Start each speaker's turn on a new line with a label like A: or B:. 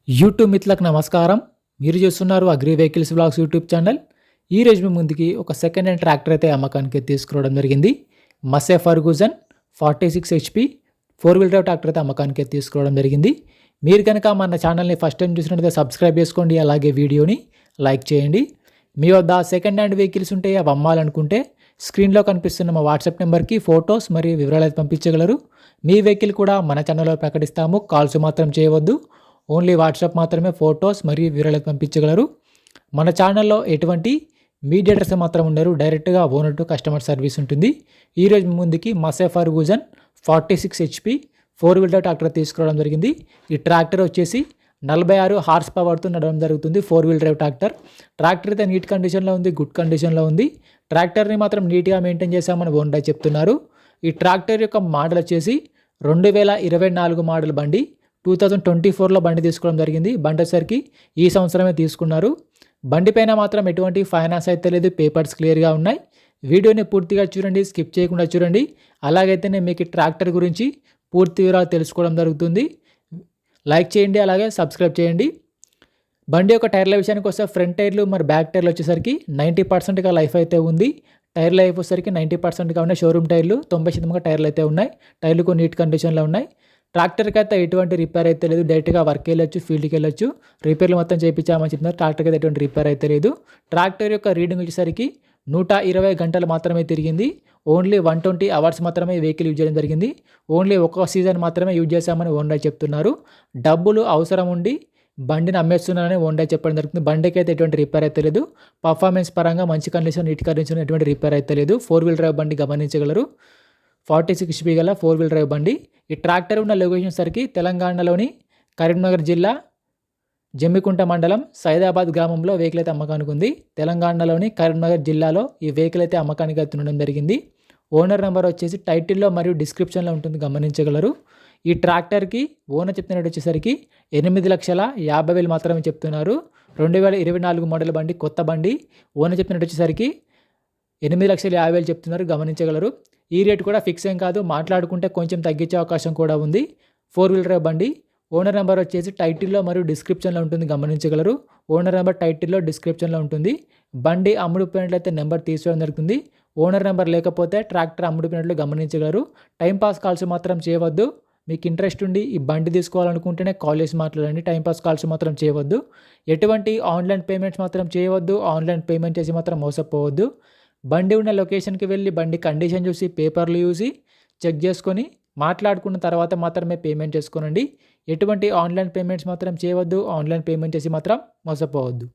A: YouTube మిత్రులకు నమస్కారం. మీరు చూస్తున్నారు agri vehicles vlogs YouTube channel. ఈరోజు మీ ముందుకి ఒక సెకండ్ హ్యాండ్ ట్రాక్టర్ అయితే అమ్మకానికి తీసుకురావడం జరిగింది. Massey ఫర్గూజన్ 46 HP 4-wheel drive tractor అయితే అమ్మకానికి తీసుకురావడం జరిగింది. మీరు కనుక మన ఛానల్ని ఫస్ట్ టైం చూసినట్లయితే సబ్స్క్రైబ్ చేసుకోండి, అలాగే వీడియోని లైక్ చేయండి. మీ వద్ద సెకండ్ హ్యాండ్ వెహికల్స్ ఉంటే అవి అమ్మాలనుకుంటే స్క్రీన్లో కనిపిస్తున్న మా వాట్సాప్ నెంబర్కి ఫొటోస్ మరియు వివరాలు అయితే పంపించగలరు. మీ వెహికల్ కూడా మన ఛానల్లో ప్రకటిస్తాము. కాల్స్ మాత్రం చేయవద్దు. ఓన్లీ వాట్సాప్ మాత్రమే ఫొటోస్ మరియు వివరాలు పంపించగలరు. మన ఛానల్లో ఎటువంటి మీడియేటర్స్ మాత్రం ఉండరు. డైరెక్ట్గా ఓనర్ టు కస్టమర్ సర్వీస్ ఉంటుంది. ఈరోజు ముందుకి Massey ఫర్గూజన్ 46 HP 4-wheel drive tractor తీసుకురావడం జరిగింది. ఈ ట్రాక్టర్ వచ్చేసి 46 హార్స్ పవర్తో నడవడం జరుగుతుంది. 4-wheel drive tractor. ట్రాక్టర్ అయితే నీట్ కండిషన్లో ఉంది, గుడ్ కండిషన్లో ఉంది. ట్రాక్టర్ని మాత్రం నీట్గా మెయింటైన్ చేశామని ఓనర్ చెప్తున్నారు. ఈ ట్రాక్టర్ యొక్క మోడల్ వచ్చేసి 2024 మోడల్ బండి. 2024లో బండి తీసుకోవడం జరిగింది. బండి వచ్చేసరికి ఈ సంవత్సరమే తీసుకున్నారు. బండి పైన మాత్రం ఎటువంటి ఫైనాన్స్ అయితే లేదు, పేపర్స్ క్లియర్గా ఉన్నాయి. వీడియోని పూర్తిగా చూడండి, స్కిప్ చేయకుండా చూడండి. అలాగైతేనే మీకు ట్రాక్టర్ గురించి పూర్తి వివరాలు తెలుసుకోవడం జరుగుతుంది. లైక్ చేయండి, అలాగే సబ్స్క్రైబ్ చేయండి. బండి యొక్క టైర్ల విషయానికి వస్తే ఫ్రంట్ టైర్లు మరి బ్యాక్ టైర్లు వచ్చేసరికి 90%గా లైఫ్ అయితే ఉంది. టైర్ లైఫ్ వచ్చేసరికి 90%గా ఉన్నాయి. షోరూమ్ టైర్లు 90% టైర్లు అయితే ఉన్నాయి. టైర్లు కొన్ని నీట్ కండిషన్లో ఉన్నాయి. ట్రాక్టర్కి అయితే ఎటువంటి రిపేర్ అయితే లేదు. డైరెక్ట్గా వర్క్ వెళ్ళొచ్చు, ఫీల్డ్కి వెళ్ళొచ్చు. రిపేర్లు మొత్తం చేయించామని చెప్తున్నారు. ట్రాక్టర్కి అయితే ఎటువంటి రిపేర్ అయితే లేదు. ట్రాక్టర్ యొక్క రీడింగ్ వచ్చేసరికి 120 గంటలు మాత్రమే తిరిగింది. ఓన్లీ 120 అవర్స్ మాత్రమే వెహికల్ యూజ్ చేయడం జరిగింది. ఓన్లీ ఒక సీజన్ మాత్రమే యూజ్ చేశామని ఓనర్ చెప్తున్నారు. డబ్బులు అవసరం ఉండి బండిని అమ్మేస్తున్నారని ఓనర్ చెప్పడం జరుగుతుంది. బండికి అయితే ఎటువంటి రిపేర్ అయితే లేదు. పర్ఫార్మెన్స్ పరంగా మంచి కండిషన్, నీట్ కండిషన్, ఎటువంటి రిపేర్ అయితే లేదు. 4-wheel drive బండి గమనించగలరు. 46 HP గల 4-wheel drive బండి. ఈ ట్రాక్టర్ ఉన్న లొకేషన్ సరికి తెలంగాణలోని కరీంనగర్ జిల్లా జమ్మికుంట మండలం సైదాబాద్ గ్రామంలో వెహికల్ అయితే అమ్మకానికి ఉంది. తెలంగాణలోని కరీంనగర్ జిల్లాలో ఈ వెహికల్ అయితే అమ్మకానికి అయితే ఉండడం జరిగింది. ఓనర్ నెంబర్ వచ్చేసి టైటిల్లో మరియు డిస్క్రిప్షన్లో ఉంటుంది, గమనించగలరు. ఈ ట్రాక్టర్కి ఓనర్ చెప్తున్నట్టు వచ్చేసరికి 8,50,000 మాత్రమే చెప్తున్నారు. 2024 మోడల్ బండి, కొత్త బండి. ఓనర్ చెప్పినట్టు వచ్చేసరికి 8,50,000 చెప్తున్నారు, గమనించగలరు. ఈ రేట్ కూడా ఫిక్స్ ఏం కాదు, మాట్లాడుకుంటే కొంచెం తగ్గించే అవకాశం కూడా ఉంది. 4-wheel drive బండి. ఓనర్ నెంబర్ వచ్చేసి టైటిల్లో మరియు డిస్క్రిప్షన్లో ఉంటుంది, గమనించగలరు. ఓనర్ నెంబర్ టైటిల్లో డిస్క్రిప్షన్లో ఉంటుంది. బండి అమ్ముడుపోయినట్లయితే నెంబర్ తీసుకోవడం జరుగుతుంది. ఓనర్ నెంబర్ లేకపోతే ట్రాక్టర్ అమ్ముడుపోయినట్లు గమనించగలరు. టైంపాస్ కాల్స్ మాత్రం చేయవద్దు. మీకు ఇంట్రెస్ట్ ఉండి ఈ బండి తీసుకోవాలనుకుంటేనే కాల్ చేసి మాట్లాడండి. టైంపాస్ కాల్స్ మాత్రం చేయవద్దు. ఎటువంటి ఆన్లైన్ పేమెంట్స్ మాత్రం చేయవద్దు. ఆన్లైన్ పేమెంట్ చేసి మాత్రం మోసపోవద్దు. బండి ఉన్న లొకేషన్కి వెళ్ళి బండి కండిషన్ చూసి, పేపర్లు చూసి చెక్ చేసుకొని మాట్లాడుకున్న తర్వాత మాత్రమే పేమెంట్ చేసుకోనండి. ఎటువంటి ఆన్లైన్ పేమెంట్స్ మాత్రం చేయవద్దు. ఆన్లైన్ పేమెంట్ చేసి మాత్రం మోసపోవద్దు.